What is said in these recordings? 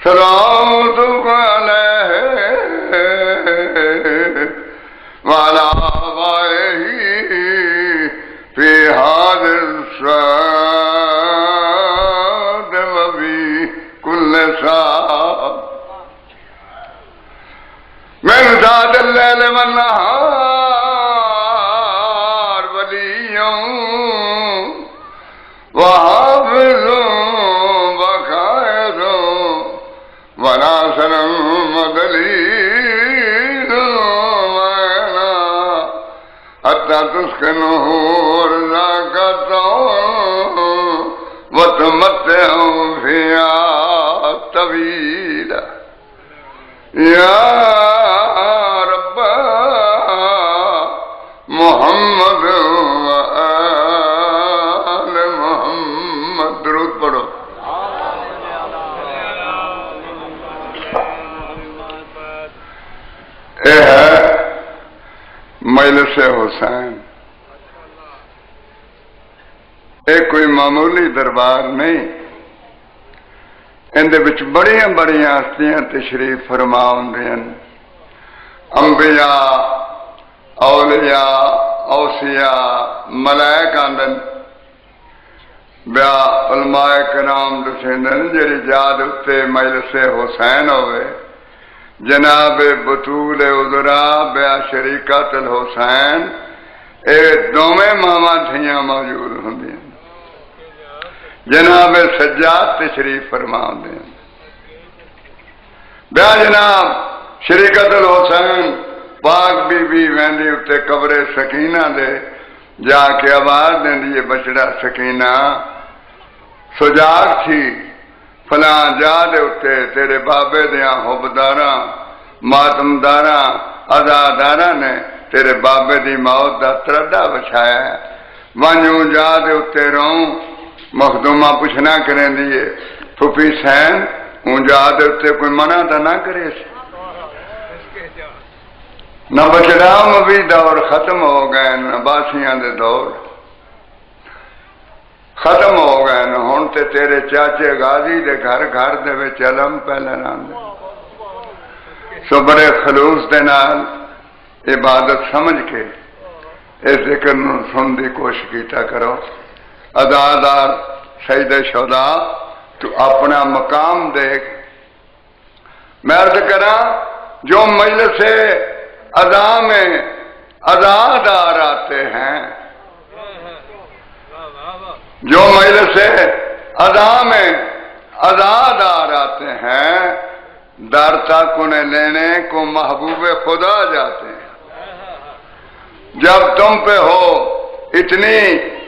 صلوات علیہ وعلی آبائہ فی هذا الصاد وفی کل ساعة من ذات الليل والنهار ولي وحافظ وخائر وناصر ودليل حتى تسكنه رزقته وتمتعوا فيها طويلا یا رب محمد و آل محمد درود پڑھو. اے ہے مجلس حسین. اے کوئی معمولی دربار نہیں، اندے وچ بڑیاں بڑیاں ہستیاں تشریف فرما ہوندیاں، انبیاء، اولیاء، اوصیاء، ملائک آندن، بیا علماء کرام دسیندن جڑی یاد اتے مجلس حسین ہوئے، جناب بطول عذرا بیا شریکت الحسین، اے دوویں ماواں دھیاں موجود ہوندیاں. جناب سجاد تشریف فرما دیں، بیا جناب شریکت الحسین پاک بی بی ویندی اتے قبر سکینہ دے جا کے آواز دیں دیئے بچڑا سکینہ سجاگ تھی فلاں جا دے اتے تیرے بابے دیاں حبداراں ماتمداراں عزاداراں نے تیرے بابے دی موت دا تردہ بچھایا ہے، وانجوں جا دے اتے رہوں. مخدومہ پوچھنا کریں دیئے پھوپی سین اونجا دیتے کوئی منع دا نہ کرے سے نہ بچڑام بھی دور ختم ہو گئے، نہ باسیاں دے دور ختم ہو گئے، نہ ہون تے تیرے چاچے غازی دے گھر گھر دے وے چلم پہلے نام دے. سو بڑے خلوص دے نال عبادت سمجھ کے اس ذکر نو سن دی کوشش کیتا کرو. ادادار سید شہداء تو اپنا مقام دیکھ. میں عرض کراں جو مجلس ادا میں ادادار آتے ہیں، جو مجلس ادا میں ادادار آتے ہیں، در تک انہیں لینے کو محبوب خدا جاتے ہیں. جب تم پہ ہو اتنی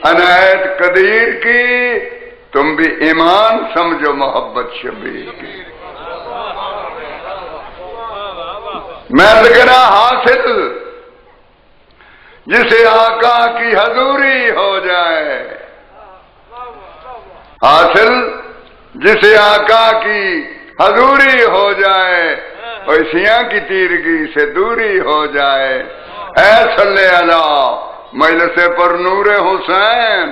عنایت قدیر کی، تم بھی ایمان سمجھو محبت شبیر کی. میں ذکر حاصل جسے آقا کی حضوری ہو جائے، حاصل جسے آقا کی حضوری ہو جائے، ویسیاں کی تیرگی سے دوری ہو جائے. اے صلی اللہ مجلس پر نور حسین،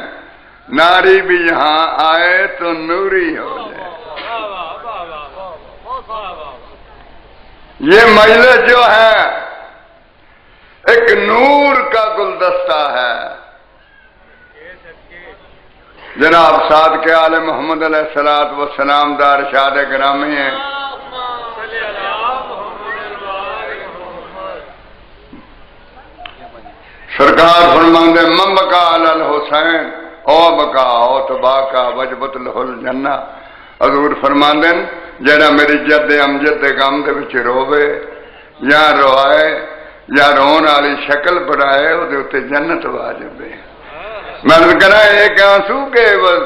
ناری بھی یہاں آئے تو نوری ہو جائے. یہ مجلس جو ہے ایک نور کا گلدستہ ہے. جناب صادق آل محمد علیہ السلام دار شاد گرامی ہیں. سرکار فرماندے من بکا علی الحسین او بکا او تباکا وجبت لہ الجنہ. حضور فرماندے جڑا میری جد امجد دے غم دے وچ روے یا روائے یا رون والی شکل بنائے او دے اوتے جنت واجب ہے. میں کہنا ایک آنسو کے عوض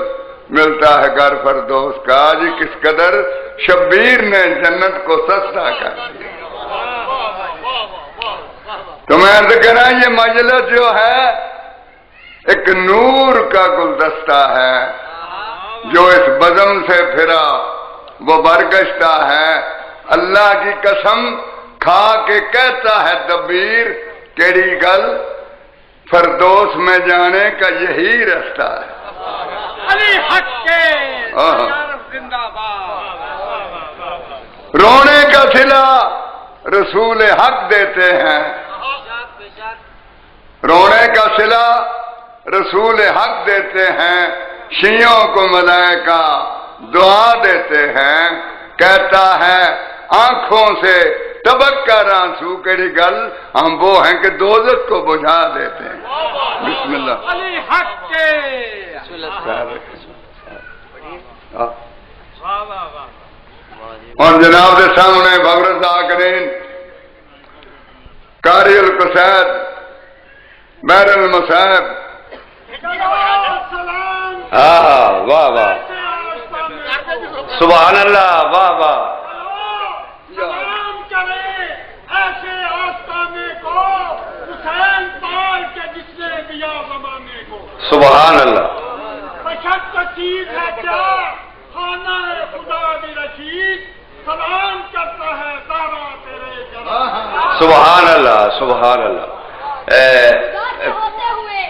ملتا ہے گھر فردوس کا. جی کس قدر شبیر نے جنت کو سستا کر دیا. تو میں عرض کہنا یہ مجلس جو ہے ایک نور کا گلدستہ ہے جو اس بزم سے پھرا وہ برگشتہ ہے. اللہ کی قسم کھا کے کہتا ہے دبیر کیڑی گل فردوس میں جانے کا یہی رستہ ہے. علی حق کے زندہ باد. صلہ رسول حق دیتے ہیں، رونے کا صلہ رسول حق دیتے ہیں، شیعوں کو ملائکہ دعا دیتے ہیں، کہتا ہے آنکھوں سے ٹبک کر آنسو کری گل ہم وہ ہیں کہ دوزخ کو بجھا دیتے ہیں۔ بسم اللہ علی حق کے اور جناب کے سامنے بغرض ذاکرین قاری القصائد بحر المصائب، ہاں واہ واہ سبحان اللہ، واہ واہ سلام کرے ایسے آستانے کو حسین پال کے جس نے دیا زمانے کو، سبحان اللہ، بشک چیز ہے کیا خانہ خدا بھی رشید، سلام کرتا ہے تارا تیرے جلال۔ سبحان اللہ، سبحان اللہ۔ خدا کے ہوتے ہوئے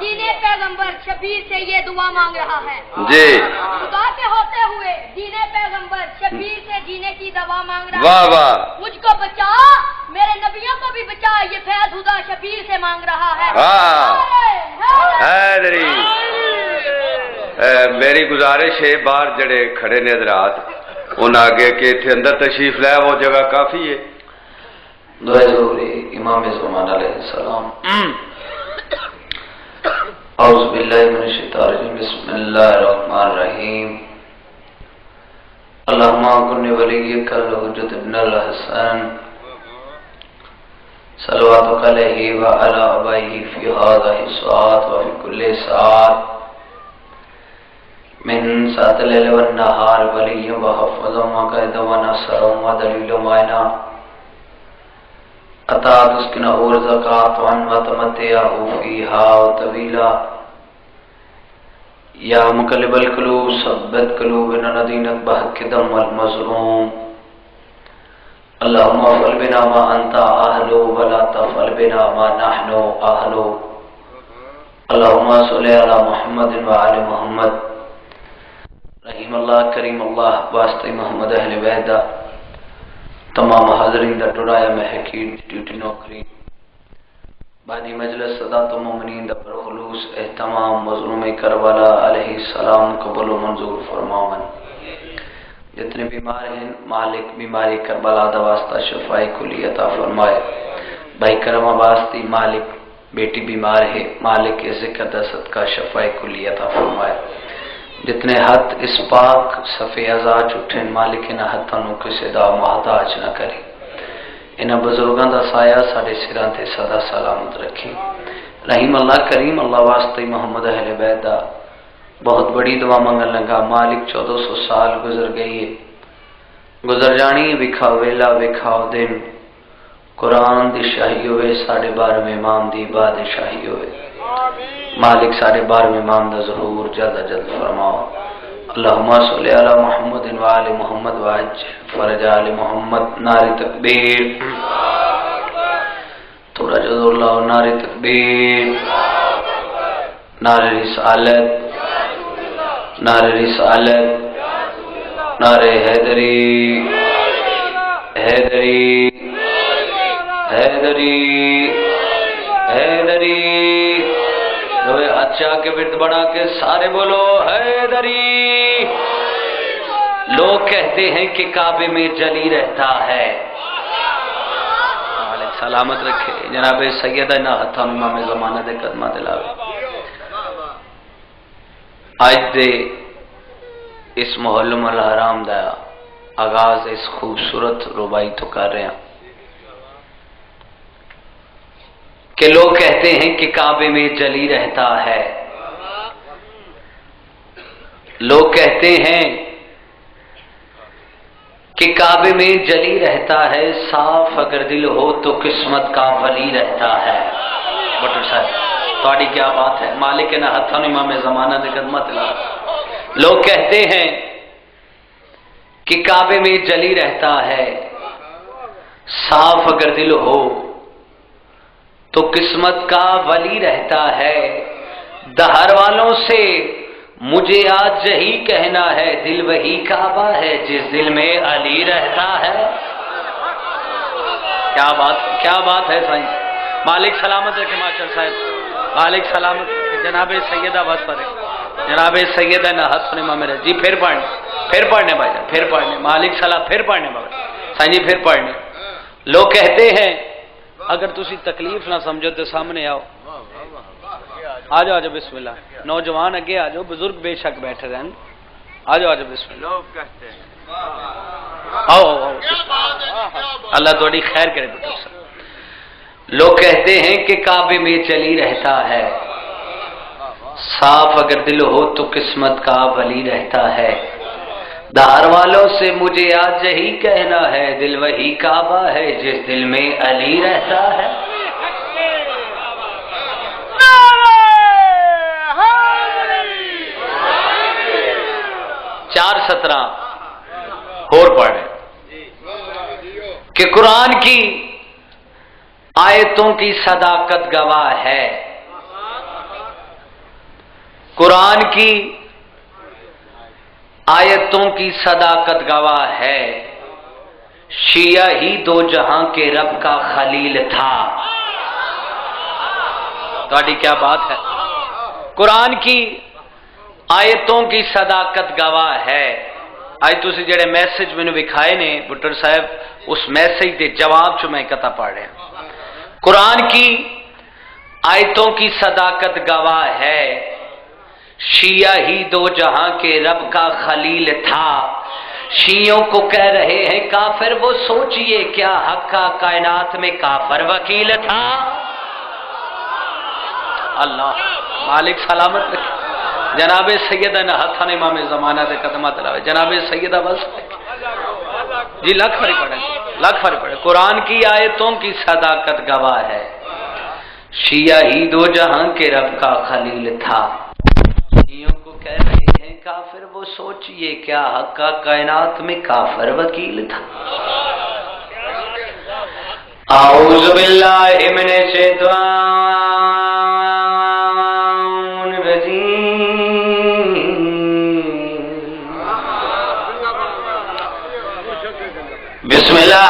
دین پیغمبر شبیر سے یہ دعا مانگ رہا ہے۔ جی خدا کے ہوتے ہوئے دین پیغمبر شبیر سے جینے کی دعا مانگ رہا واہ ہے۔ واہ، مجھ کو بچا، میرے نبیوں کو بھی بچا، یہ فیض خدا شبیر سے مانگ رہا ہے۔ ہاں حیدری، میری گزارش ہے باہر جڑے کھڑے نے حضرات ان آگے کے تھے اندر تشریف لائے، وہ جگہ کافی ہے۔ دعائے ضروری امام زمان علیہ السلام۔ اعوذ باللہ من الشیطان الرجیم، بسم اللہ الرحمن الرحیم۔ اللہم کن ولیک الحجۃ ابن الحسن صلواتک علیہ وعلی آبائہ فی هذه الساعة وفی کل ساعة من ساعة الليل والنهار وليا وحفظا وقائدا ونصرا ودليلا معينا عطا تسكنه رزقا وتمتعه فيها طويلا يا مقلب القلوب ثبت قلوبنا على دينك بحق دم المظلوم اللهم افعل بنا ما انت اهل ولا تفعل بنا ما نحن اهل اللهم صل على محمد وعلى محمد۔ رحیم اللہ، کریم اللہ، واسطہ محمد اہل بیت تمام حاضرین دا ٹرایا محقین ڈیوٹی نوکری بعدی مجلس صدات و مومنین دا پر خلوص اہتمام مظلوم کربلا علیہ السلام قبول و منظور فرماون۔ جتنے بیمار ہیں مالک بیماری کربلا دا واسطہ شفائی کلی عطا فرمائے۔ بھائی کرم واسطی مالک بیٹی بیمار ہے مالک کے ذکر دا صدقہ شفائی کلی عطا فرمائے۔ جتنے ہاتھ اس پاک صفے ازاج اٹھن مالک انہاں ہتھاں کسے دا محتاج نہ کرے، انہاں بزرگاں دا سایہ ساڈے سراں تے سدا سلامت رکھے۔ رحیم اللہ، کریم اللہ، واسطے محمد اہل بیت دا بہت بڑی دعا منگن لگا۔ مالک 1400 سال گزر گئی ہے، گزر جانی وکھاؤ ویلا وکھاؤ دن، قرآن دی شاہی ہوئے 12.5 امام دی بادشاہی ہوئے۔ مالک 12.5 امام دا ظہور جلد جلد فرماؤ۔ اللہم صلی علی محمد وآل محمد وعجل فرج آل محمد۔ نعرہ تکبیر، تھوڑا جزو اللہ، نعرہ تکبیر، نعرہ رسالت، نعرہ رسالت، نعرہ حیدری، حیدری، حیدری، حیدری۔ اچھا کے ورد بڑھا کے سارے بولو حیدری۔ لوگ کہتے ہیں کہ کعبے میں جلی رہتا ہے، سلامت رکھے جناب سیدہ نہ ہتھاں امام زمانہ دے قدمہ دلاوے۔ آج دے اس محرم الحرام دا آغاز اس خوبصورت ربائی تو کر رہے ہیں کہ لوگ کہتے ہیں کہ کعبے میں جلی رہتا ہے، لوگ کہتے ہیں کہ کعبے میں جلی رہتا ہے، صاف اگر دل ہو تو قسمت کا ولی رہتا ہے۔ بٹر صاحب تھوڑی کیا بات ہے، مالک نہ ہتھاں امام زمانہ دے قدمہ تلا۔ لوگ کہتے ہیں کہ کعبے میں جلی رہتا ہے، صاف اگر دل ہو تو قسمت کا ولی رہتا ہے۔ دہر والوں سے مجھے آج یہی کہنا ہے، دل وہی کعبہ ہے جس دل میں علی رہتا ہے۔ کیا بات ہے سائیں. مالک سلامت رکھے ماسٹر صاحب, مالک سلامت رکھے. جناب سیدہ بس پر جناب سیدہ نہ ہاتھ نے میرے جی پھر پڑھنے بھائی جان, پھر پڑھنے. مالک سلام پھر پڑھنے بابا سائیں جی, پھر پڑھنے. لوگ کہتے ہیں اگر تسی تکلیف نہ سمجھو تو سامنے آؤ. آ جاؤ بسم اللہ. نوجوان اگے آ جاؤ, بزرگ بے شک بیٹھے رہن. آ جاؤ بسم اللہ. لوگ کہتے ہیں آؤ اللہ تھوڑی خیر کرے بیٹا صاحب. لوگ کہتے ہیں کہ کعبے میں چلی رہتا ہے, صاف اگر دل ہو تو قسمت کا ولی رہتا ہے. دار والوں سے مجھے آج یہی کہنا ہے, دل وہی کعبہ ہے جس دل میں علی رہتا ہے. 4:17 اور پڑھیں کہ قرآن کی آیتوں کی صداقت گواہ ہے. قرآن کی آیتوں کی صداقت گواہ ہے. شیعہ ہی دو جہاں کے رب کا خلیل تھا. تھوڑی کیا بات ہے. قرآن کی آیتوں کی صداقت گواہ ہے. آج تسی جڑے میسج میں نے وکھائے نے بٹر صاحب, اس میسج دے جواب چ میں کتا پڑھ رہا. قرآن کی آیتوں کی صداقت گواہ ہے. شیعہ ہی دو جہاں کے رب کا خلیل تھا. شیعوں کو کہہ رہے ہیں کافر, وہ سوچئے کیا حق کا کائنات میں کافر وکیل تھا. اللہ مالک سلامت رکھے. جناب سیدہ نہ ہتھا نے امام زمانہ دے قدمات لاوے. جناب سیدہ بس جی لاکھ فری پڑھے. قرآن کی آیتوں کی صداقت گواہ ہے. شیعہ ہی دو جہاں کے رب کا خلیل تھا. شیعوں کو کہہ رہے ہیں کافر, وہ سوچئے کیا حق کا کائنات میں کافر وکیل تھا. اعوذ باللہ من الشیطان الرجیم. بسم اللہ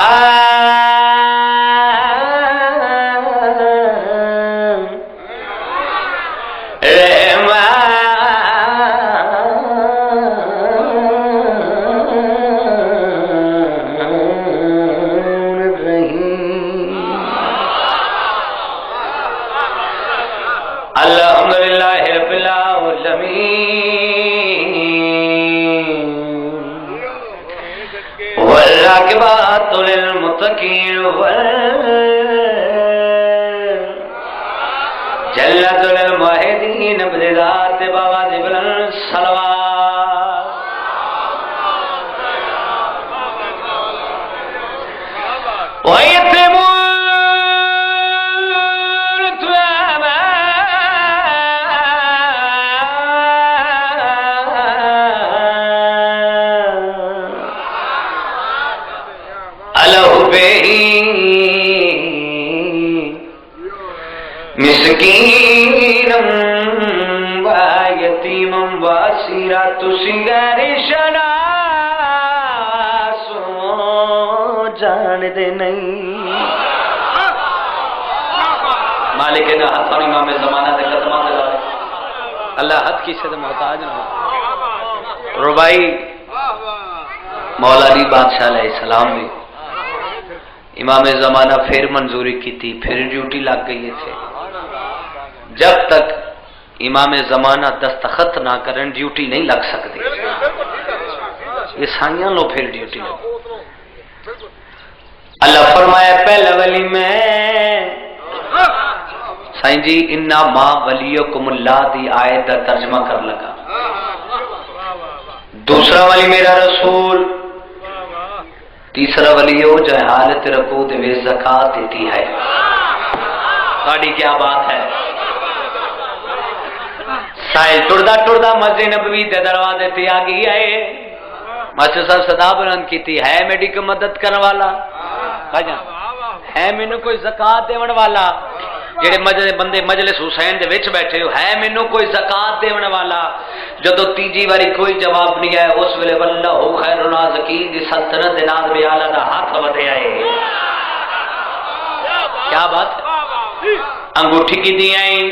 والراكبات للمتقين جلة للموحدين بذات بوادب الصلوات. ويتمون مسکینم و یتیمم و اسیرا تسنگر شناسو جان دے نہیں. مالک نہ ہاتھ اور امام زمانہ دے قدمات لگا. اللہ حد کی سے محتاج نہ ہو. ربائی مولا علی بادشاہ علیہ السلام نے امام زمانہ پھر منظوری کی تھی, پھر ڈیوٹی لگ گئی تھے. جب تک امام زمانہ دستخط نہ کریں ڈیوٹی نہیں لگ سکتی. یہ سائیاں لو پھر ڈیوٹی لگ. اللہ فرمایا پہلا ولی میں سائیں جی انا ما ولیکم اللہ دی آیت کا ترجمہ کر لگا. دوسرا ولی میرا رسول. تیسرا ولی ہو جائے حالت رکوع دے زکات دیتی ہے. تھوڑی کیا بات ہے. سائل ٹردا مسجد نبوی دے دروازے تے آ گئی ہے. ماسٹر صاحب صدا بلند کیتی ہے میری کو مدد کرنے والا ہے مینوں کوئی زکات دیون والا. جڑے بندے مجلس حسین دے وچ بیٹھے ہو ہے مینوں کوئی زکات دیون والا. جدو تیجی واری کوئی جواب نہیں آیا اس ویلے واللہ خیر الرازقین دی سلطنت دے ناز میں اعلی دا ہاتھ ودھیا ہے. کیا بات ہے انگوٹھی کی دیائیں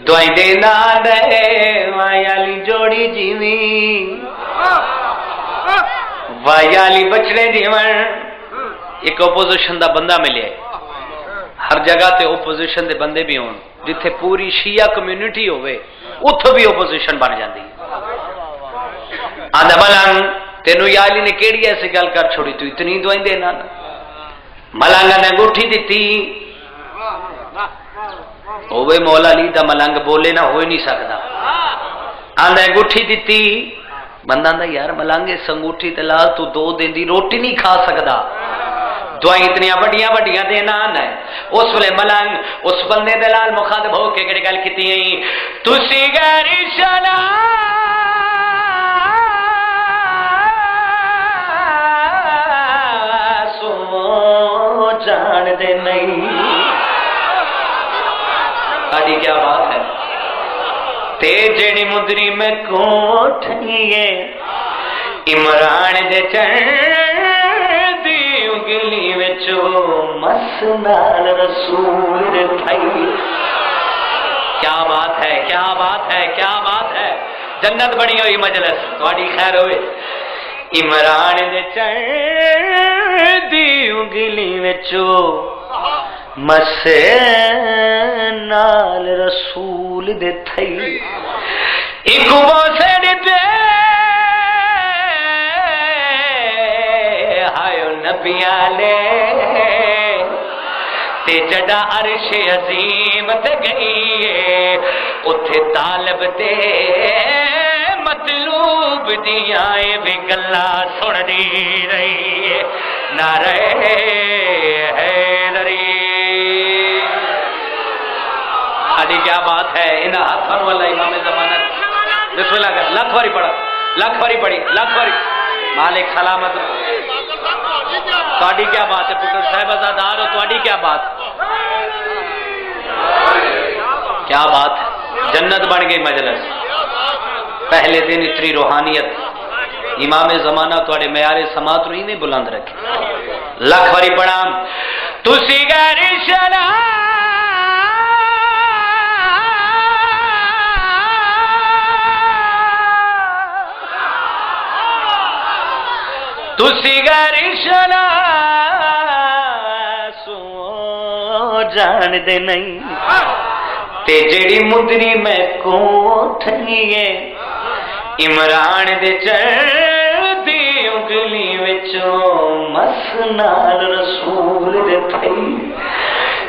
دعائیں دینا دے وایالی جوڑی جیویں وایالی بچڑے جیون ایک اپوزیشن دا بندہ ملے ہر جگہ تے اپوزیشن دے بندے بھی ہون جتھے پوری شیعہ کمیونٹی ہوئے اتھو بھی اپوزیشن بن جاندی آدھا ملنگ تینو یا علی نے کیڑی ایسے گل کر چھوڑی تو اتنی دعائیں دینا ملنگا نے انگوٹھی دیتی ہوئے مولا علی دا ملنگ بولے نہ ہوئے نہیں سکتا آدھا انگوٹھی دیتی بندہ دا یار ملنگے سنگوٹھی تلال تو 2 دن دی روٹی نہیں کھا سکتا دعائیں اتنی بڑیاں بڑیاں دینا ہے اس ویلے ملنگ اس بندے دلال مخاطب ہو کے کڑی گل کیتی ہیں تسی غیر شنا سو جان دے نہیں آدھی کیا بات ہے تے جیڑی مدری میں کوٹھئیے عمران دے چڑھ دی انگلی وچو مسنال رسول دے تھائی کیا بات ہے کیا بات ہے کیا بات ہے جنت بنی ہوئی مجلس تھوڑی خیر ہوئے عمران دے چڑھ دی انگلی وچو مسنال رسول دے تھائی ایک بوسے دے نبیاں لے تے جڑا عرش عظیم تے گئیے اتھے طالب تے مطلوب دیاں بھی گلا سن دی رہی نعرہ حیدری آدھی کیا بات ہے انہا ہاتھوں والا امام زمانت بسم اللہ کر لاکھ باری پڑھا لاکھ باری پڑھی لاکھ باری مالک سلامت تواڈی کیا بات ہے پٹر صاحب ازادار ہو تواڈی کیا بات کیا بات جنت بن گئی مجلس پہلے دن اتنی روحانیت امام زمانہ تواڈے معیار سماعت نو نہیں بلند رکھے لاکھ باری پڑھا تسی غیر شنا تسی غیر شنا سو جان دے نہیں تے جیڑی مدری میں کوٹھئیے عمران دے چڑھ دی انگلی وچو مسنال رسول دے تھئی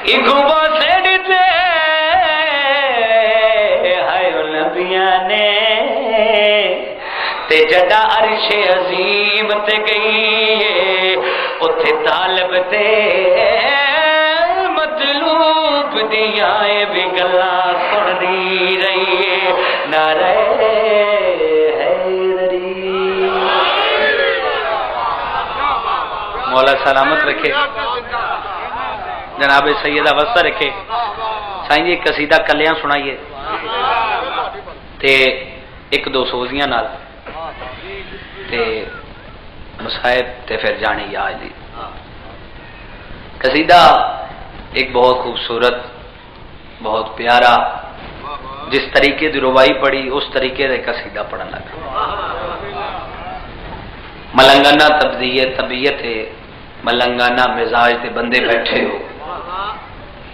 ایک بوسے دے ہائے نبیاں نے تے جڑا عرش عظیم تے گئیے اتھے طالب تے مطلوب دیاں بھی گلا سن دی رہی نعرہ حیدری مولا سلامت رکھے جناب سیدہ وسط رکھے سائیں جی قصیدہ کلیاں سنائیے تے 1-2 سوزیاں نال تے مصائب تے پھر جانی یاد دی قصیدہ ایک بہت خوبصورت بہت پیارا جس طریقے دی روائی پڑھی اس طریقے دے قصیدہ پڑھن لگا ملنگانہ طبیعت ہے ملنگانہ مزاج تے بندے بیٹھے ہو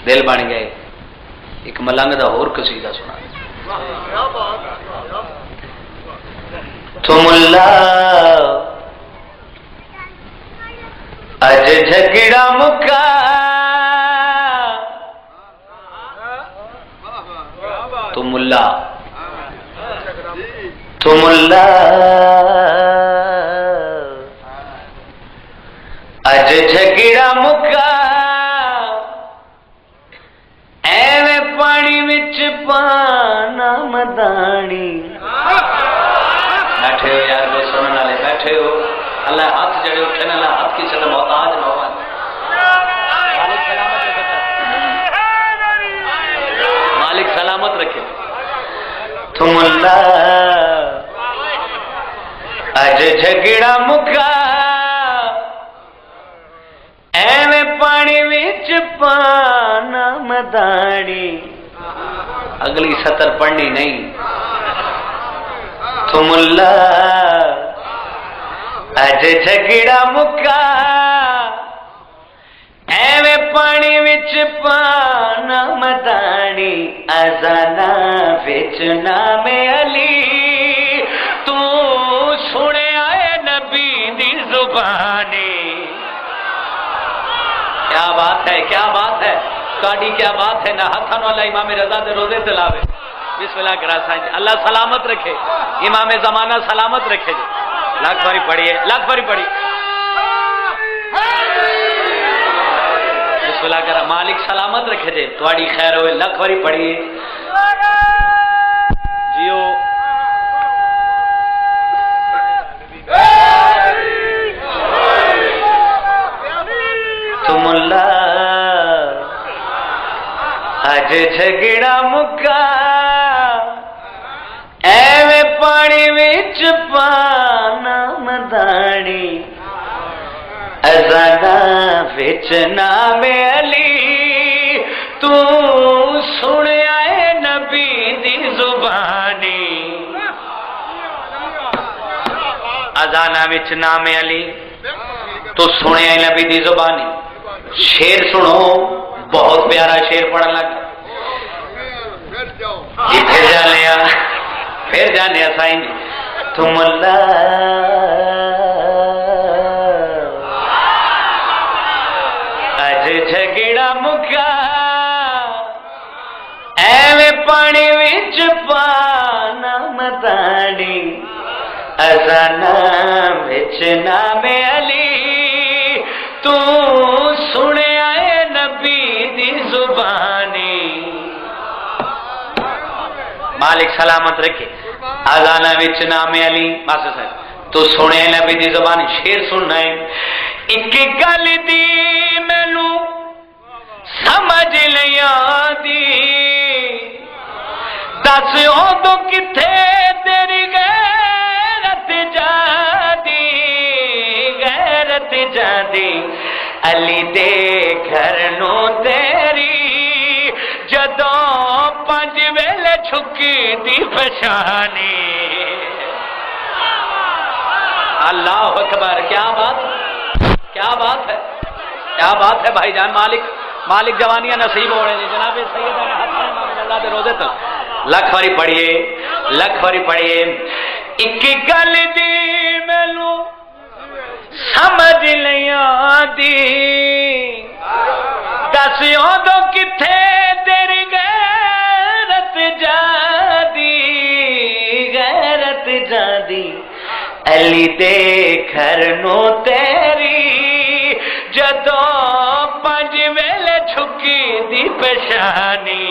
دل بن گئے ایک ملنگ دا اور قصیدہ سنا تم اللہ اج جھگڑا مکا تم اللہ اج جھگڑا مکا ایویں پانی وچ پانا مدانی بیٹھے ہو یار وہ سننے والے بیٹھے ہو اللہ ہاتھ جڑے اٹھنے اللہ ہاتھ کی سے محتاج نہ ہو مالک سلامت رکھے تم اللہ اج جھگڑا مکا ایویں پانی وچ پانا مداڑی. اگلی سطر پڑھنی نہیں. تم اللہ اج جھگڑا مکا ایویں پانی وچ پانا مداڑی. ازانا وچ نام علی تو سنے آئے نبی دی زبانی. کیا بات ہے, کیا بات ہے تہاڈی, کیا بات ہے. نہ ہتھاں نال امام رضا دے روزے تے لاوے. بسم اللہ کرا سائیں جی. اللہ سلامت رکھے, امام زمانہ سلامت رکھے جی. لاکھ باری پڑھیے, لاکھ باری پڑھیے. بسم اللہ کرا. مالک سلامت رکھے جی, تہاڈی خیر ہوئے. لاکھ باری پڑھیے جیو. تم اللہ اج جھگڑا مکا ایویں پانی وچ پانا مداڑی. ازانا وچ نام علی تو سنیا اے نبی دی زبانی. ازانا وچ نام علی تو سنیا اے نبی دی زبانی. شیر سنو, بہت پیارا شیر پڑھن لگ. جی پھر جانے سائیں جی. تم اللہ اج جھگڑا مکا ایویں پانی وچ پانا مداڑی. ازانا وچ نام علی تو سنیا اے نبی دی زبانی. مالک سلامت رکھے. ازانا وچ نام علی ماسٹر صاحب تو سنے نبی دی زبانی. شیر سننا ہے. ایک گل دی مینوں سمجھ لیا دی, دس ادو کتھے تیری غیرت جادی. غیرت جادی علی دے گھر نو تیری جدوں پنج ویلے چھکی دی پچھانی. اللہ اکبر. کیا بات, کیا بات ہے, کیا بات ہے بھائی جان. مالک جوانیاں نصیب ہو رہے ہیں جناب سیدنا حسن امام اللہ دے روزے تک. لکھ باری پڑھیے, لکھ باری پڑھیے. ایک گل دی مینوں سمجھ لیا دی, دس ادو کتھے تیری غیرت جادی. غیرت جادی علی دے گھر نو تیری جدوں پنج ویلے چھکی دی پشانی.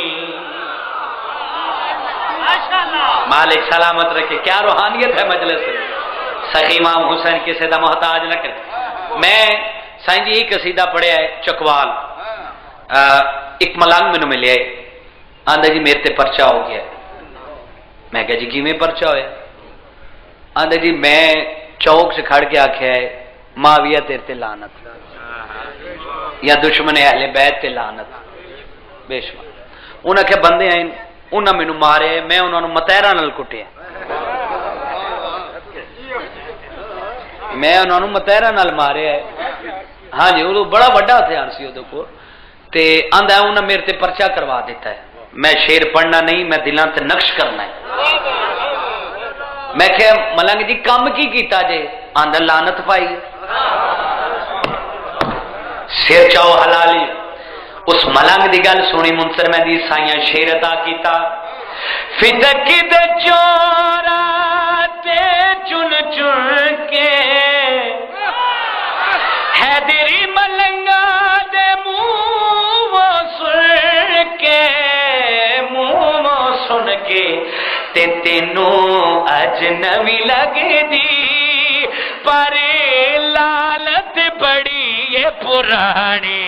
مالک سلامت رکھے. کیا روحانیت ہے مجلس سے. سخی امام حسین کسی دا محتاج نہ کرے. میں سائیں جی ایک قصیدہ پڑھیا ہے چکوال. ایک ملنگ مینوں ملیا ہے, آندا جی میرے تے پرچہ ہو گیا. میں کہا جی کیویں پرچہ ہویا؟ آندا جی میں چوک سے کھڑ کے آکھیا ہے معاویہ تیرے تے لعنت, یا دشمن اہل بیت تے لعنت. بے شمار انہاں کے بندے ہیں, انہاں مینوں مارے, میں انہاں نوں متیرا نال کٹیا. میں انہوں متیرا نال مارے ہے. ہاں جی وہ بڑا بڑا ہتھیار سی وہ کو. تے آندا انہاں میرے تے پرچہ کروا دیتا ہے. میں شیر پڑھنا نہیں, میں دلاں تے نقش کرنا ہے. میں کہ ملنگ جی کم کی کیتا جے؟ آندا لعنت پائی. سر چاؤ حلالی. اس ملنگ دی گل سنی منصر میں دی سائیاں شیر عطا کیتا. فدق دے چورا تے چن چن کے حیدری ملنگا دے منہ سن کے, منہ سن کے تے تینوں اجنبی لگ دی, پر لالت بڑی یہ پرانی.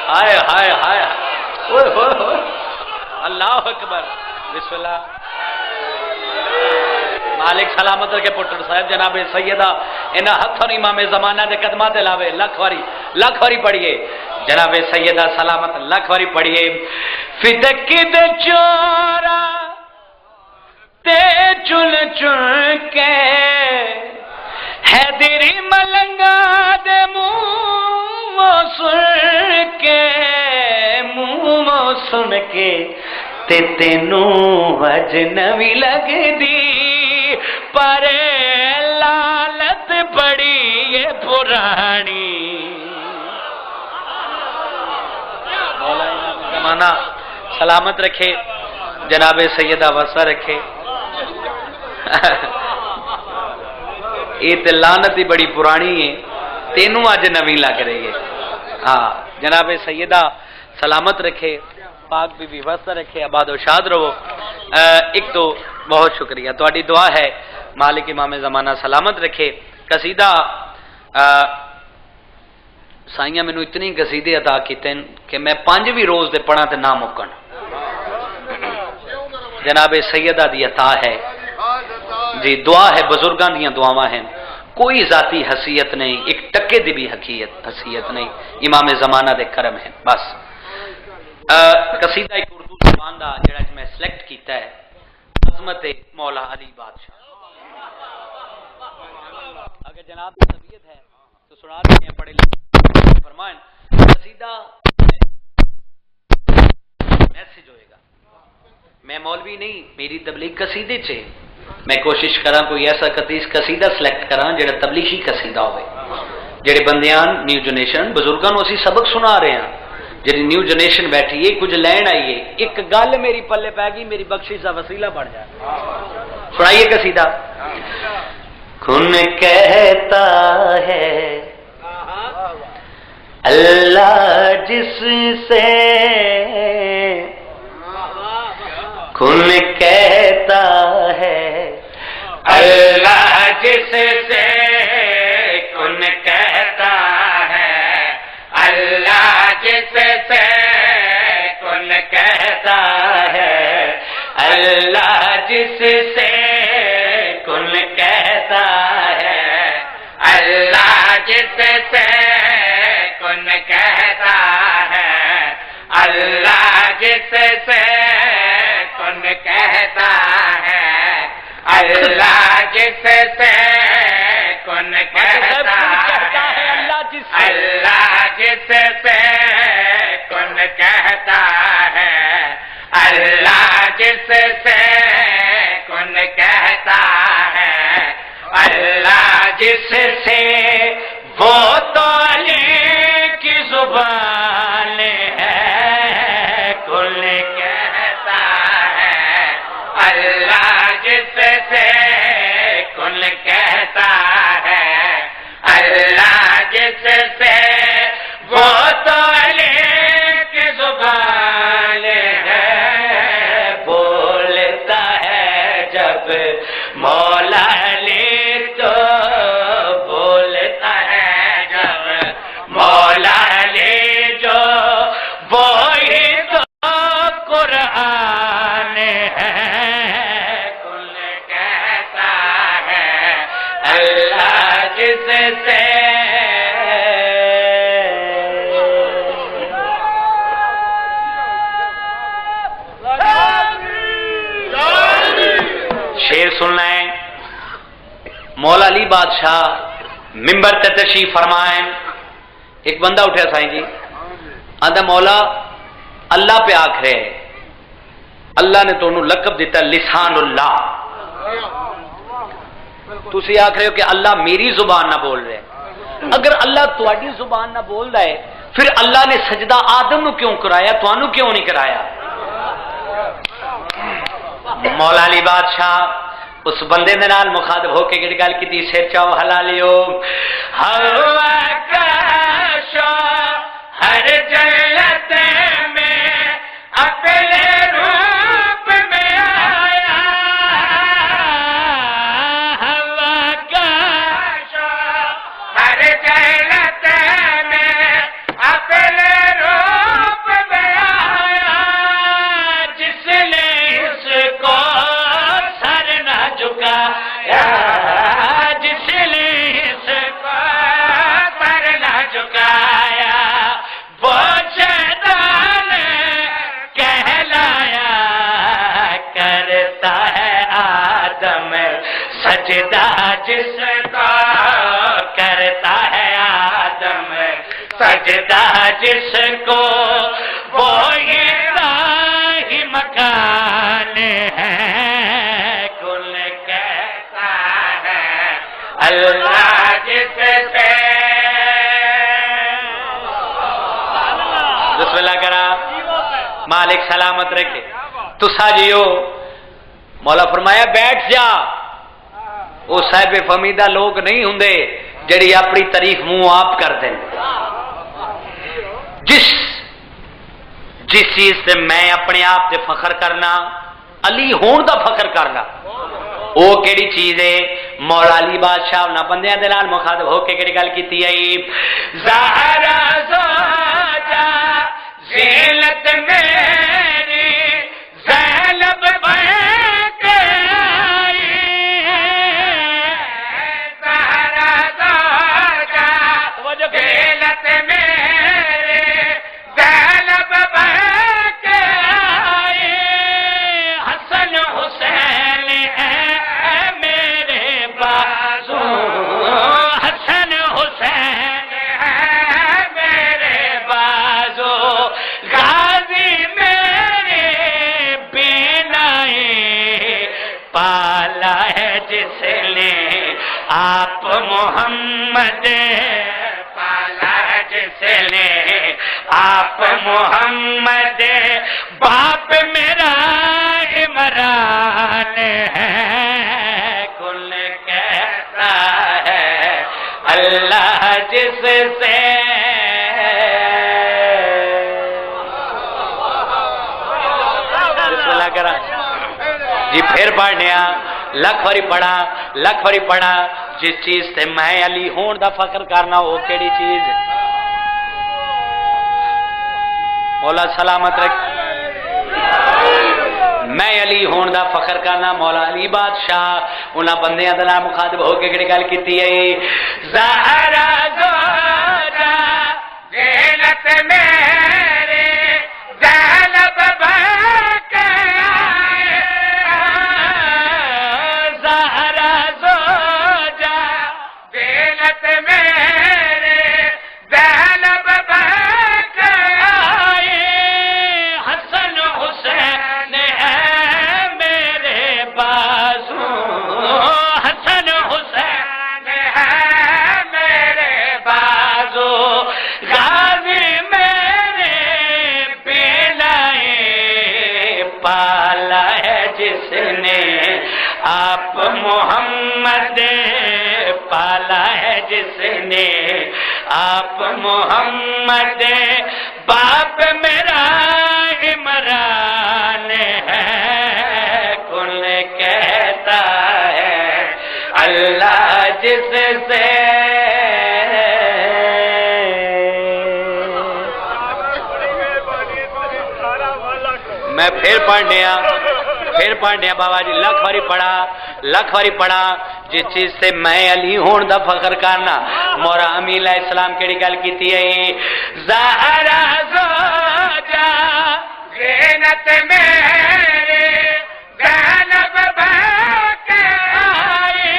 ہائے ہائے ہائے اوئے ہوئے ہوئے. اللہ اکبر. بسم اللہ. مالک سلامت رکھے. پٹر صاحب جناب سیدہ انہاں ہتھوں امام زمانہ دے قدماں تے لاوے. لکھ واری لکھ واری پڑھیے جناب سیدہ سلامت لکھ واری پڑھیے فدک دے چورا تے چن چن کے حیدری ملنگا دے منہ سن کے منہ سن کے تے تینوں اجنبی لگ دی پر لالت بڑی یہ پرانی زمانہ سلامت رکھے جناب سیدہ وسع رکھے یہ تے لعنت ہی بڑی پرانی ہے تینوں اج نویں لگ رہی ہے ہاں جناب سیدہ سلامت رکھے پاک بی بی وسع رکھے آباد و شاد رہو ایک تو بہت شکریہ تہاڈی دعا ہے مالک امام زمانہ سلامت رکھے قصیدہ سائیاں مینوں اتنی قصیدے عطا کیتے کہ میں 5 بھی روز دے پڑھاں تے نہ مکن جناب سیدہ دی عطا ہے جی دعا ہے بزرگاں دیاں دعاواں ہیں کوئی ذاتی حیثیت نہیں ایک ٹکے دی بھی حیثیت نہیں امام زمانہ دے کرم ہیں بس قصیدہ ایک اردو زبان دا جڑا میں سلیکٹ کیتا ہے عظمت مولا علی بادشاہ اگر جناب کی طبیعت ہے تو سنا دیتے ہیں پڑھے لکھے فرمائیں قصیدہ میسج ہوئے گا میں مولوی نہیں میری تبلیغ قصیدے چھے میں کوشش کراں کوئی ایسا قصیدہ سلیکٹ کراں جڑا تبلیغی قصیدہ ہوئے جڑے بندیاں نیو جنریشن بزرگاں نو اسی سبق سنا رہے ہیں جڑی نیو جنریشن بیٹھی ہے کچھ لین آئیے ایک گل میری پلے پہ گئی میری بخشش کا وسیلہ بن جائے سنائیے قصیدہ کن کہتا ہے اللہ جس سے کن کہتا ہے اللہ جس سے کن کہتا ہے اللہ جس سے کن کہتا ہے اللہ جس سے کن کہتا ہے اللہ جس سے کن کہتا ہے اللہ جس سے کن کہتا ہے اللہ جس سے کن کہتا ہے اللہ جس سے کن کہتا ہے اللہ جس سے کن کہتا ہے اللہ جس سے وہ تو علی کی زبان ہے کن کہتا ہے اللہ جس سے کن کہتا ہے اللہ جس سے وہ تو علی کی زبان ہے بولتا ہے جب مولا علی تو بولتا ہے جب مولا علی جو وہی تو قرآن ہے کل کہتا ہے اللہ جس سے شیر سن لیں مولا علی بادشاہ ممبر تے تشریف فرمائیں ایک بندہ اٹھا سائیں جی آندا مولا اللہ پہ آکھ رہے اللہ نے تو انہوں لقب دیتا لسان اللہ تسی آکھ رہے ہو کہ اللہ میری زبان نہ بول رہے اگر اللہ تواڈی زبان نہ بول رہا ہے پھر اللہ نے سجدہ آدم نو کیوں کرایا توانو کیوں نہیں کرایا مولا علی بادشاہ اس بندے دے نال مخاطب ہو کے جڑی گل کیتی سر چاو حلالیو ہوا کا ہر جلت میں اپنے روپ میں آیا ہوا کا ہر جلت میں اپنے روپ میں آیا جس نے اس کو سر نہ جھکایا جس نے اس کو سر نہ جھکایا سجدہ جس کو کرتا ہے آدم سجدہ جس کو وہ یہ راہی مکان ہے کل کہتا ہے اللہ جس سے بسم اللہ کرا مالک سلامت رکھے تو ساجیو مولا فرمایا بیٹھ جا وہ صاحب فہمیدہ لوگ نہیں ہوں جڑی اپنی تعریف منہ آپ کر دیں جس چیز سے میں اپنے آپ سے فخر کرنا علی ہون دا فخر کرنا وہ کیڑی چیز ہے مولا علی بادشاہ نہ بندیاں دے نال مخاطب ہو کے کیڑی گل کیتی ہے زہرا زوجہ زینت میری زینب بن کے آئی زہرا زوجہ زینت میری زینب بن کے آئی حسن حسین میرے بازو حسن حسین میرے بازو غازی میرے بینائے پالا ہے جس نے آپ محمد پالا ہے جس نے آپ محمد باپ میرا عمران ہے کل کہتا ہے اللہ جس سے کرا جی پھر پڑھنے لکھ واری پڑھا جس چیز سے میں علی ہون دا فخر کرنا وہ کیڑی چیز مولا سلامت رکھ میں علی ہون دا فخر کرنا مولا علی بادشاہ انہاں بندیاں دے نال مخاطب ہو کے کیڑی گل کیتی ہے زہرا زوجہ زینت میرے زینب بن کے آئے زہرا زوجہ زینت میرے زینب بن کے آئے حسن حسین ہے میرے بازو حسن حسین ہے میرے بازو غازی میرے بینائے پالا ہے جس نے آپ محمد پالا ہے جس نے آپ محمد باپ میرا عمران ہے کل کہتا ہے اللہ جس سے میں پھر پڑھنے بابا جی لکھ واری پڑھا جس چیز سے میں علی ہون دا فخر کرنا مولا امی علیہ السلام کیڑی گل کیتی ہے زہرا زوجہ زینت میرے زینب بن کے آئی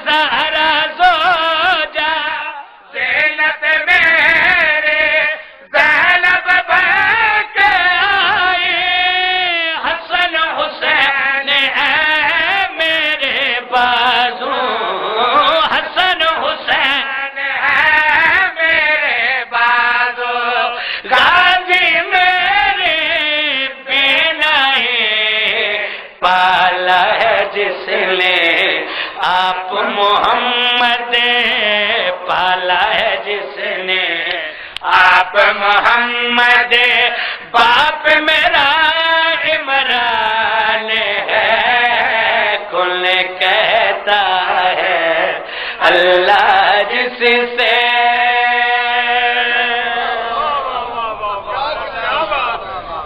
زہرا زوجہ زینت میرے زینب بن کے آئی حسن حسین ہے میرے بازو حسن حسین ہے میرے بازو غازی میرے بینائے پالا ہے جس نے آپ محمد پالا ہے جس نے آپ محمد باپ میرا عمران ہے کل کہتا ہے اللہ جس سے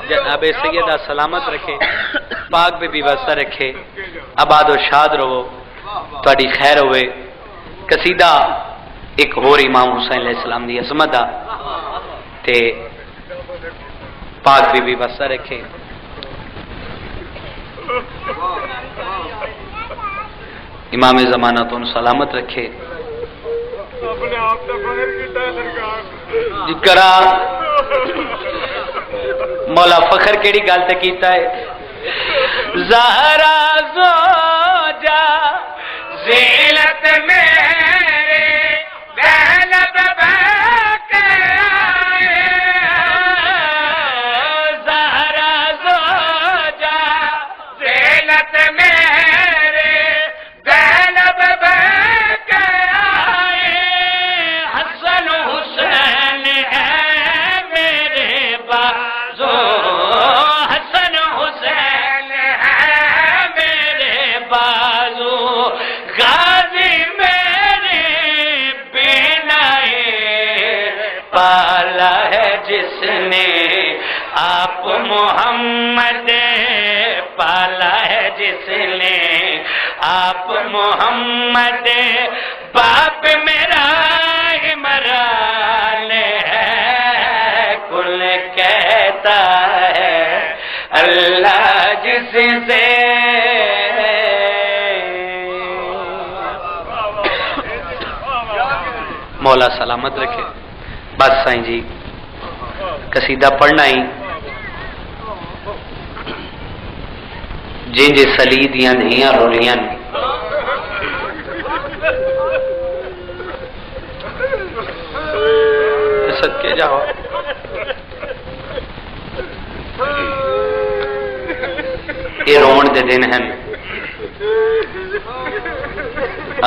جناب سیدہ سلامت رکھے پاک بی واسطہ رکھے آباد و شاد رہو تہاڈی خیر ہوئے قصیدہ ایک اور امام حسین علیہ السلام دی عظمت دا تے پاک بی واسطہ رکھے امام زمانہ تو سلامت رکھے اپنے آپ کا فخر کیتا ہے سرکار کرا مولا فخر کیڑی گل تے کیتا ہے زہرا زوجا زینت میرے زینب بکے زہرا زوجا زینت میرے زینب بکے حسن حسین ہے میرے بازو حسن حسین ہے میرے بازو غازی میرے بینائے پالا ہے جس نے آپ محمد پالا ہے جس نے آپ محمد باپ میرا عمران ہے کل کہتا ہے اللہ جس سے مولا سلامت رکھے بس سائیں جی قصیدہ پڑھنا ہی جن جی سلی دیاں دھیاں رولیاں صدقے جاؤ یہ رون دے دن ہیں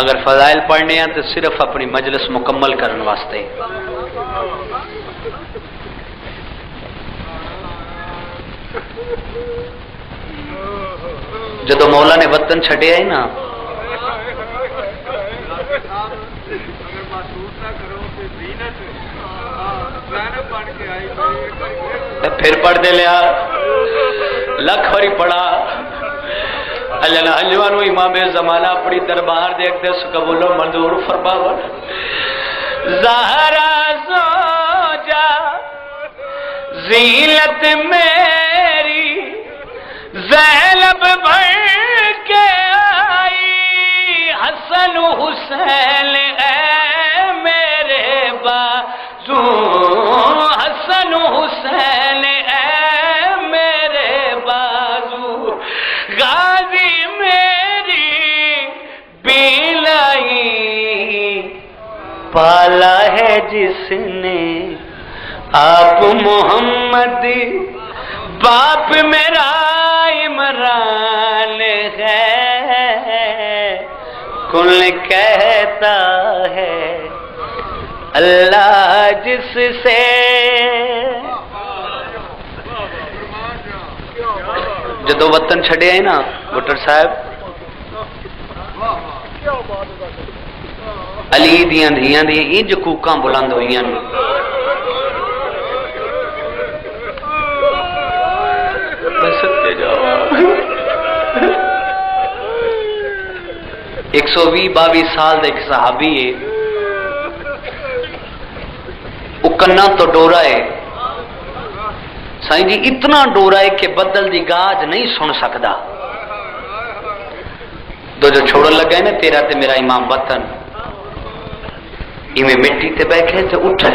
اگر فضائل پڑھنے ہیں تو صرف اپنی مجلس مکمل کرنے واسطے جدو مولا نے وطن چھڑیا ہے نا پھر پڑھ دے لیا لکھ واری پڑھا اللہ حلوانو امام زمانہ اپنی دربار دیکھتے قبول و منظور فرماون زہرا زوجا زینت میری زینب بن کے آئی حسن حسین اے میرے بازو حسن حسین اے میرے بازو غازی میری بیلائی پالا ہے جس نے آپ محمد باپ میرا عمران ہے کل کہتا ہے اللہ جس سے جدو وطن چھڑے آئے نا بٹر صاحب علی دیاں دھیاں دی انج کوکاں بلند ہوئیاں نے 120-22 سال دا ایک صحابی ہے وہ کنا تو ڈورا ہے سائیں جی اتنا ڈورا ہے کہ بدل دی گاج نہیں سن سکدا دو جو چھوڑن لگا ہے نا تیرا تے میرا امام وطن ایویں مٹی تے بیٹھے تے اٹھے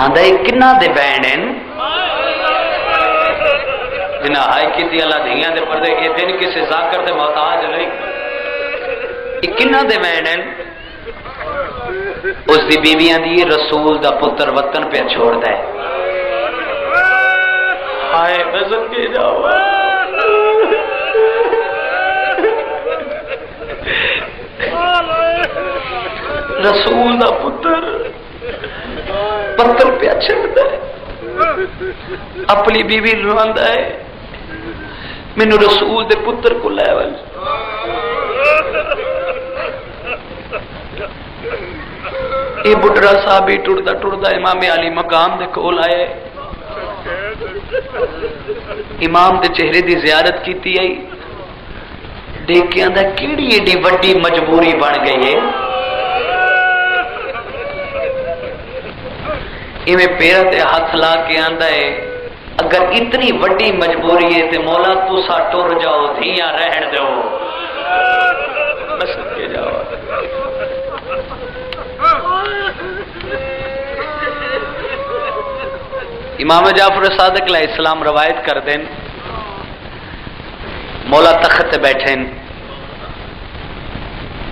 آندا ہے کنا دے بینڈ ہیں جنہ ہائی کیتی اللہ دھیاں دے پردے یہ دن کسی ذاکر دے محتاج نہیں یہ کنا دے بینڈ ہیں اس دی بیویاں دی رسول دا پتر وطن پہ چھوڑ دے ہائے بزن کے جاؤ رسول دا پتر پتر پہ چھوڑ دے اپنی بیوی رواندا ہے مینوں رسول دے پتر کو لے ول یہ بڈرا صاحب ہی ٹردا ٹردا امام علی مقام دے کول آئے امام دے چہرے دی زیارت کیتی آئی دیکھ کے آندا کیڑی ایڈی وڈی مجبوری بن گئی ہے ایویں پیرا تے ہاتھ لا کے آندا ہے اگر اتنی وڈی مجبوری ہے تے مولا تسا ٹر جاؤ دھیاں رہن دو بس کے جاؤ امام جعفر صادق علیہ السلام روایت کر دیں مولا تخت تے بیٹھے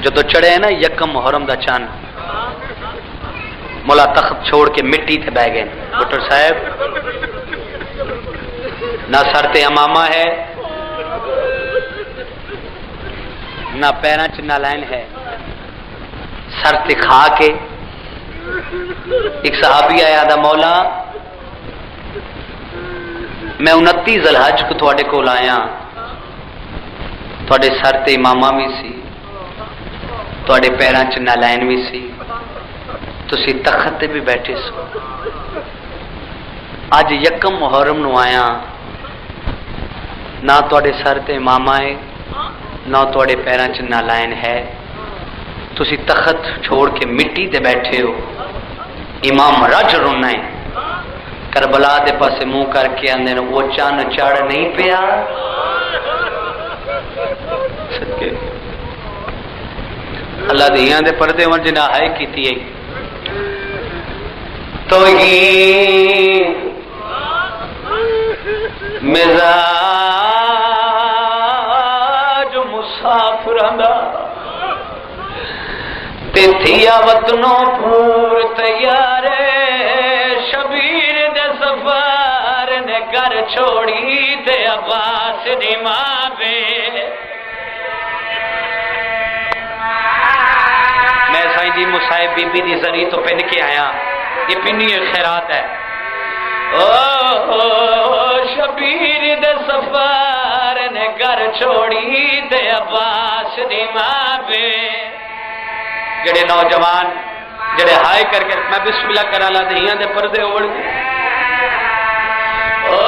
جدو چڑھے ہیں نا یکم محرم دا چاند مولا تخت چھوڑ کے مٹی تے بہ گئے بٹر صاحب نہ سر تے امامہ ہے نہ پیراں چ نالین ہے سر تے کھا کے ایک صحابی آیا دا مولا میں 29 ذوالحج کو تواڈے کول آیا تواڈے سر تے امامہ بھی سی تواڈے پیراں چ نالین بھی سی تسی تخت تے بھی بیٹھے سو اج یکم محرم نو آیا نہ تواڈے سر تے امامہ ہے نہ تواڈے پیراں چ نالین ہے تسی تخت چھوڑ کے مٹی تے بیٹھے ہو امام رج رونا ہے کربلا دے پاسے منہ کر کے اندر وہ چان چڑھ نہیں پیا صدقے اللہ دیاں دے پردے ون جنہ ہائے کیتی ہے تو ہی مزاج مسافران دا تے تھیا وطنوں پور تیارے شبیر دے سفر نے گھر چھوڑی تے عباس دی ماں بے میں سائیں جی مصائب بی بی دی زری تو پہن کے آیا یہ پنی خیرات ہے او شبیر دے سفر نے گھر چھوڑی تے عباس دی ماں بے جڑے نوجوان جڑے ہائے کر کے میں بسم اللہ کرا لا دھیاں دے پردے اوڑ او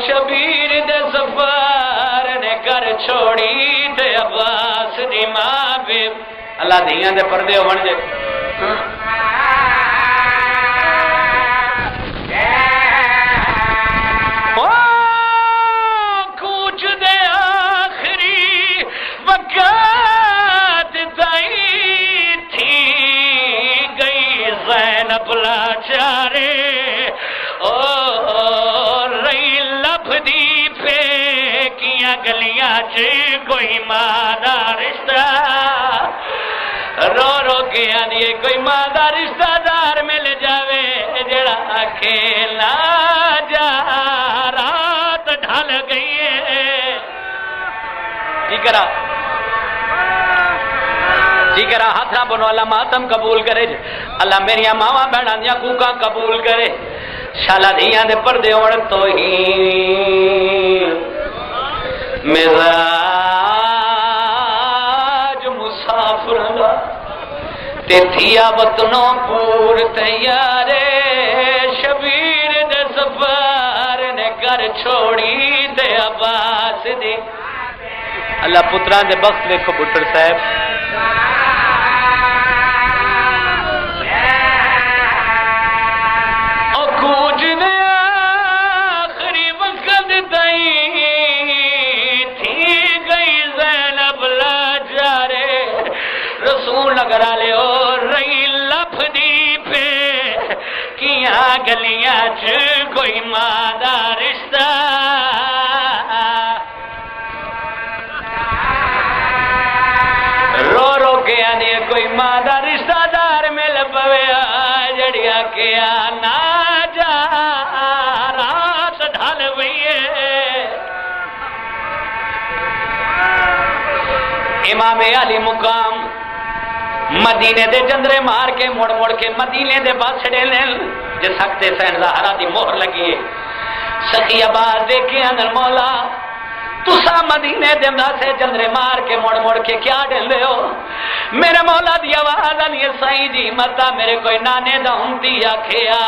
شبیر دے سفر نے گھر چھوڑی تے عباس دی ماں بے اللہ دھیاں دے پردے اوڑ دے کوچ دے آخری وقت تائی تھی گئی زینب لاچارے او رئی لب دی پہ کیا گلیاں چ کوئی مادا رشتہ رو رو کے آنی کوئی مادا رشتہ دار مل جاوے جڑا کھیلا جا رات ڈھل گئی ہے جی کرا ہاتھ نہ بنو اللہ ماتم قبول کرے اللہ میری ماواں بہناں دیاں کوکاں قبول کرے شالا دھیاں دے پردے ہوڑ تو ہی مزاج مسافراں دا تے تھیا وطنوں پور تیارے شبیر دے سفر نے گھر چھوڑی تے عباس دی اللہ پتران دے بخت دیکھو بٹر صاحب او کوچ دے آخری وقت تائی تھی گئی زینب لاچارے رسول نگر آلے اور رئی لف دی پہ کیا گلیاں چ کوئی مادا رشتہ رو رو کے آنے کوئی مادا رشتہ دار مل پویا جڑیا کیا نا جا رات ڈھل بھئیے امام علی مقام مدینے دے جندرے مار کے مڑ مڑ کے مدینے دے باسڑے لین جس سکتے سین زہرا دی مہر لگیے سخی آباد دیکھے اندر مولا تسا مدینے دے سے جندرے مار کے مڑ مڑ کے کیا ڈل دے ہو میرے مولا دی آواز آنی سائیں جی متا میرے کوئی نانے دا ہمتی آکھیا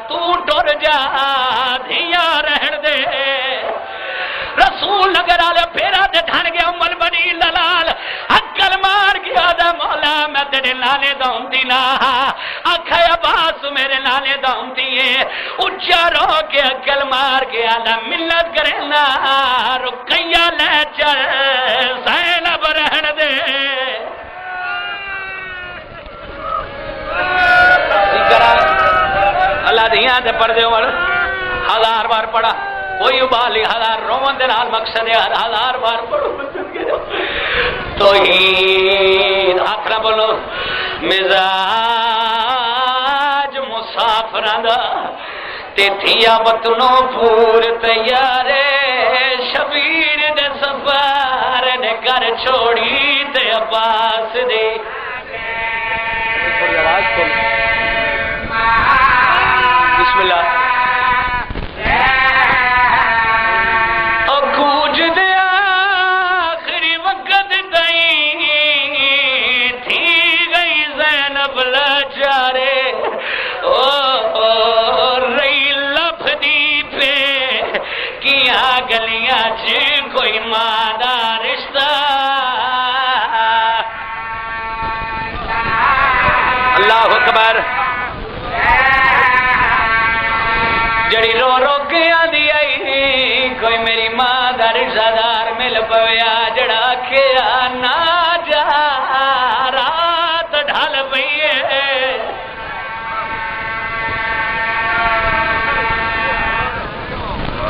تو ٹر جا دھیاں رہن دے رسول نگر آلے پھیرا دے ڈھن گیا امن بنی للال اکل مار گیا دا مولا میں تیرے نانے دا ہمتی نا اکھ آکھا عباس میرے نانے دامتی ہے اچھا رو کے عقل مار کے آدھا ملت کرنا رقیہ لے چل زینب رہن دے اللہ دیاں دے پردے عمر 1000 بار پڑھا کوئی ابالی 1000 رومن دے نال مقصد ہے 1000 بار پڑھو توحید آخرا بولو مزاج مسافران دا تے تھیا بطنوں پور تیارے شبیر دے سفار نے کر چھوڑی تے عباس دے بسم اللہ اکوج دے آخری وقت تائیں تھی گئی زینب لاچارے رئی لفظی پہ کیا گلیاں کوئی مادہ رشتہ اللہ اکبر جڑی رو رو کے آدھی آئی کوئی میری ماں دا رشتہ دار مل پویا جڑا کیا نہ جا رات ڈھل پئی ہے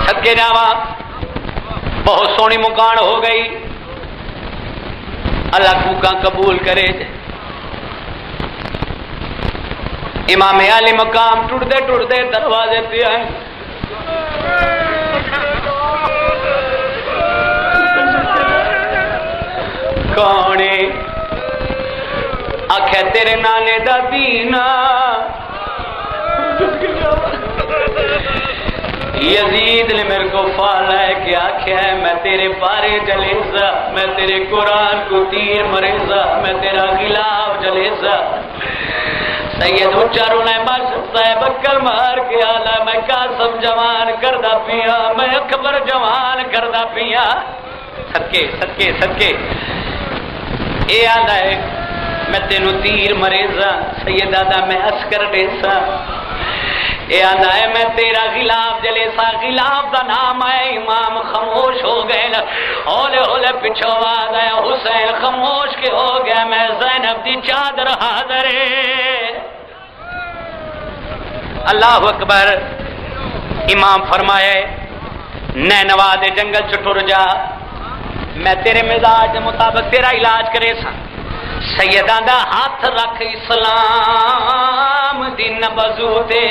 سکے جاواں بہت سونی مکان ہو گئی اللہ کوکاں قبول کرے امام علی مقام ٹوٹتے دروازے پہ آئے کونے آکھے تیرے نانے دا دینا یزید نے میرے کو فال ہے کہ آکھے ہے میں تیرے پارے جلیسا میں تیرے قرآن کو تیر مریضا میں تیرا خلاف جلیسا سید اچاروں نے مار سکتا ہے بکل مار کے آلہ میں قاسم جوان کردہ پیا میں اکبر جوان کردہ پیا صدقے اے آلہ ہے میں تینوں تیر مریضا سید آدھا میں اسکر ڈیسا اے آلہ ہے میں تیرا غلاف جلیسا غلاف دا نام ہے امام خاموش ہو گئے ہولے پچھو آدھا ہے حسین خاموش کے ہو گیا میں زینب دی چادر حاضر ہے اللہ اکبر امام فرمائے نینوا دے جنگل چٹور جا میں تیرے مزاج مطابق تیرا علاج کرے سا سیدان دا ہاتھ رکھ اسلام دی نبضو تے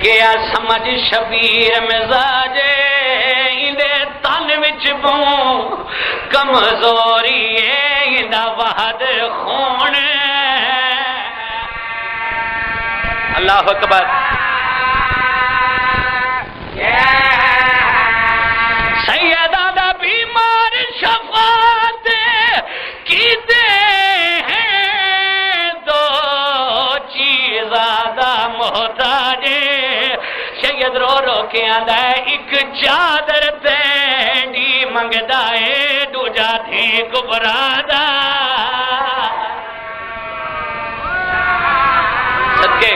گیا سمجھ شبیر مزاجے اندے تن وچ بوں کمزوری اندہ وحد خون اللہ اکبر سیدہ دا بیمار شفاعت کیتے ہیں دو چیزاں دا محتاج سید رو رو کے آندا ہے ایک چادر تینڈی منگدا ہے دوجا تھی کبرا دا صدقے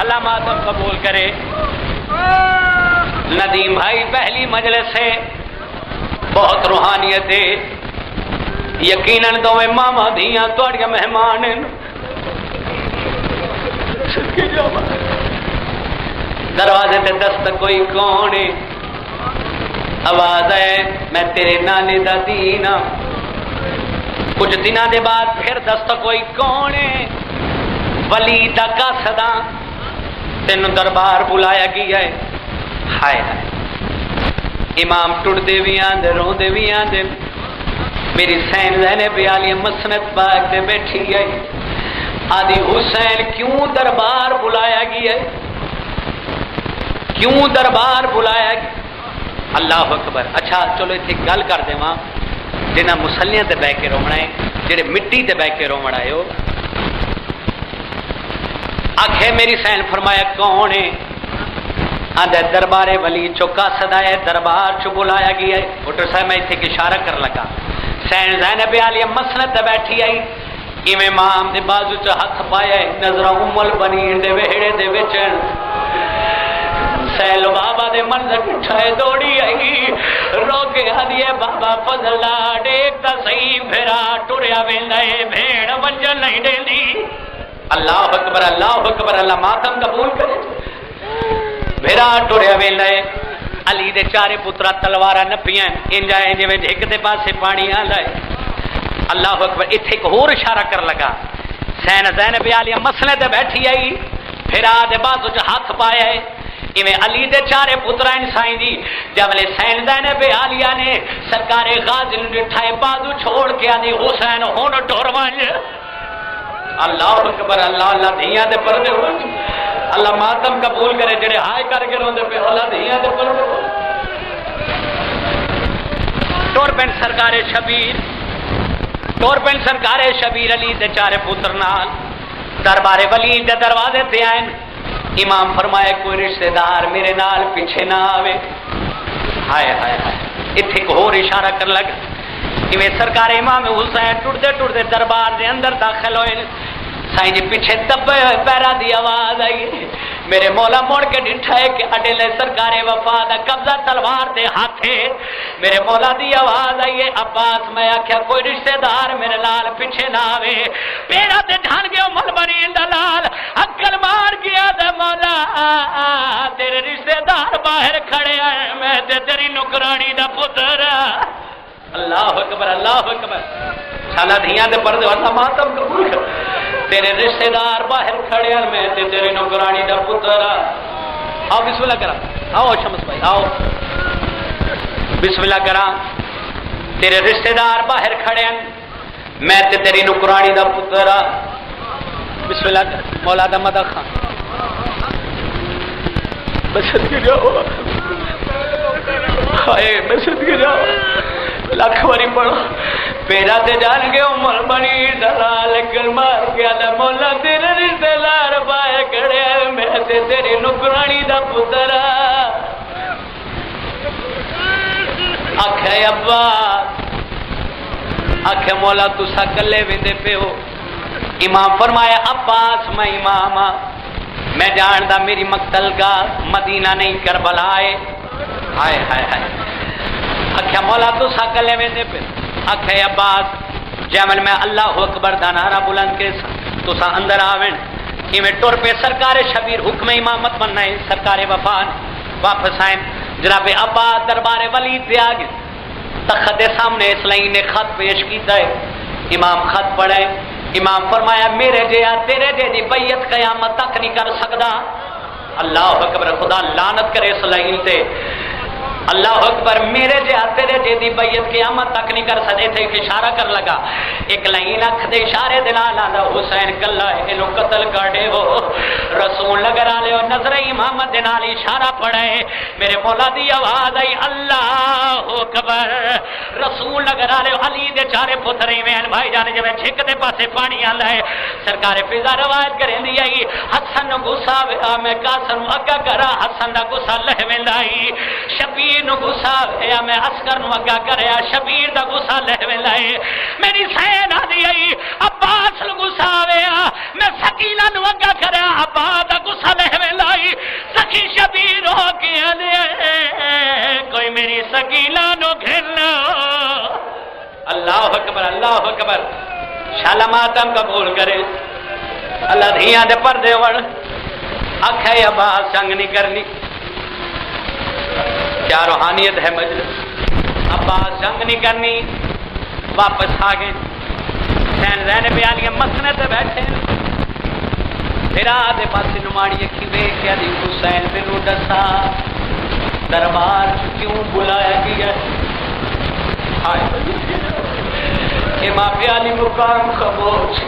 اللہ ماتم قبول کرے ندیم بھائی پہلی مجلس ہے بہت روحانیت ہے یقیناً دو ماما دیاں توڑیا مہمان دروازے تے دست کوئی کون ہے آواز ہے میں تیرے نانے دا دینا کچھ دنوں دے بعد پھر دست کوئی کون ہے ولی دا قاصدہ تینوں دربار بلایا گیا ہے ہائے ہائے امام ٹوٹ دے بھی آندے رو دے بھی آندے میری سین زینب عالیہ مسند پاک دے بیٹھی ہے آدھی حسین کیوں دربار بلایا گیا ہے کیوں دربار بلایا گیا اللہ اکبر اچھا چلو اتنے گل کر دے ماں جنہ مسلیاں تے بہ کے رومنا ہے جڑے مٹی تے بہ کے رومنا ہے آخے میری سین فرمایا کون ہے آدھے دربار ولی چوکا صدائے دربار چو بلایا گیا ہے موٹر صاحب میں اتنے اشارہ کر لگا سین زینب عالیہ مسند تے بیٹھی آئی ایویں امام دے بازو چ ہاتھ پایا نظر امل بنی دے وہڑے دے وچ سیل بابا دے منظر اٹھائے دوڑی آئی رو کے ہدیے بابا فضلہ ڈیک دا صحیح پھرا ٹریا ویندے بھیڑ ونجن نہیں دیندی اللہ اکبر اللہ ماتم قبول کرے بھیڑا ٹریا ویندے علی دے چارے پترا تلوارا نپیاں انجائے جویں ایک دے پاسے پانی آ لائے اللہ اکبر ایتھے ایک اور اشارہ کر لگا زینب عالیہ مسئلے تے بیٹھی آئی پھرا دے بازو چ ہاتھ پایا ہے ایویں علی دے چارے پترائن سائیں دی جب لے زینب عالیہ نے سرکار غازی نوں ڈٹھائے بازو چھوڑ کے آدھی حسین ہن ٹر ونج اللہ اکبر اللہ دھیاں دے پردے ہو اللہ ماتم قبول کرے جڑے ہائے کر کے روندے پہ اللہ دھیاں دے پردے ہو ٹور پین سرکار شبیر علی دے چارے پتر نال دربار ولی دے دروازے تے آئے امام فرمائے کوئی رشتہ دار میرے نال پیچھے نہ آوے ہائے ہائے ہائے اتھے ایک اور اشارہ کر لگا کہ سرکار امام حسین ٹرتے دربار دے اندر داخل ہوئے سائیں جی پیچھے دبے ہوئے پیرا دی آواز آئی میرے مولا مڑ کے ڈٹھا ہے کہ اڈے لے سرکار وفا دا قبضہ تلوار دے ہاتھے میرے مولا دی آواز آئی ہے عباس میں آکھیا کوئی رشتہ دار میرے لال پیچھے نہ آوے پیرا تے ڈھان گیا مل بنی دلال عقل مار گیا دے مولا تیرے رشتہ دار باہر کھڑے ہیں میں تے تیری نکرانی دا پتر اللہ اکبر شالا دھیاں دے پردے اللہ ماتم قبول کر تیرے رشتہ دار باہر کھڑے ہیں میں تے تیرے نوکرانی دا پتر آؤ بسم اللہ کرا آؤ شمس بھائی آؤ بسم اللہ کرا تیرے رشتہ دار باہر کھڑے ہیں میں تے تیری نوکرانی دا پتر بسم اللہ کر مولا دا مدد خان بسد کے جاؤ ہائے بسد کے جاؤ لاکھ باری پڑھو پیرا تے جان کے عمر بنی دلال گل مار گیا دا مولا تیرے رشتہ دار باہر کھڑے میں تے تیری نکرانی دا پتر آکھے ابا آکھے مولا تسا کلے ویندے پہ ہو امام فرمایا عباس میں امام میں جاندا میری مقتل کا مدینہ نہیں کربلا ہے ہائے ہائے ہائے آکھیا مولا تسا کلے ویندے پہ آکھے عباس جمل میں اللہ اکبر دا نعرہ بلند کے تسا اندر آویں کیویں ٹر پہ سرکار شبیر حکم امامت بننا ہے سرکار وفا واپس آئیں جناب عباس دربار ولی تے آ گئے تخت دے سامنے اسلام نے خط پیش کیتا ہے امام خط پڑھے امام فرمایا میرے جیا تیرے جے دی بیعت قیامت تک نہیں کر سکدا اللہ اکبر خدا لعنت کرے اسلام تے اللہ اکبر میرے جے تیرے جے دی بیعت قیامت تک نہیں کر سکدے تھے ایک اشارہ کر لگا ایک لائن اکھ دے اشارے دے نال آندا حسین کلا اینو قتل کر دے ہو رسول لگا لے نظر امامت دے نال اشارہ پڑھے میرے مولا دی آواز آئی اللہ اکبر رسول لگا لے علی دے چارے پتر ایویں بھائی جان جے چھک دے پاسے پانی آندا ہے سرکار فضا روایت کریندی آئی حسن نو غصہ ویا میں قاسم اگا کرا حسن دا غصہ لہ ویندا آئی شبیر نو غصہ ہے میں عسکر نو اگا کریا شبیر دا غصہ لہ ویندا ہے میری سین آدی آئی عباس نو غصہ ویا میں سکینہ نو اگا کریا عباس دا غصہ لہ ویندا آئی سکی شبیر ہو کے دے کوئی میری سکینہ نو گھر لو اللہ اکبر شالا ماتم قبول کرے اللہ دھیاں دے پردے وڑ آکھے عباس سنگ نہیں کرنی کیا روحانیت ہے مجلس عباس جنگ نہیں کرنی واپس آ گئے زینب عالیہ مسنے تے بیٹھے پھر آدھے پاس نماڑی اکھی ویکھیا دی حسین مینوں دسا دربار کیوں بلایا گیا امام علی مقام خاموش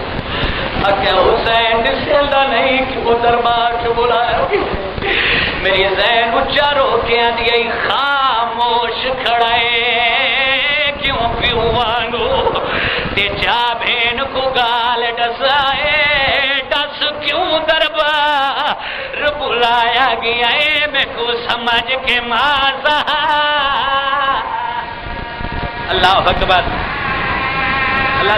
اکھیا حسین دسدا نہیں کہ وہ دربار کیوں بلایا گیا میری زین اچھا رو کے آدھی خاموش کھڑائے کیوں پیوں وانگو تے جا بین کو گال ڈسائے ڈس کیوں دربار بلایا گیا ہے میں کو سمجھ کے مازا اللہ اکبر اللہ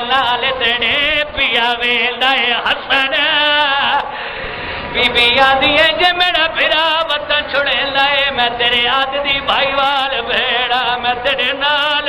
لال تیرے پیا ویلا حسن بی بی آدھی ہے جے میرا پھرا وطن چھڑے لائے میں تیرے آد دی بھائی وال بھیڑا میں تیرے نال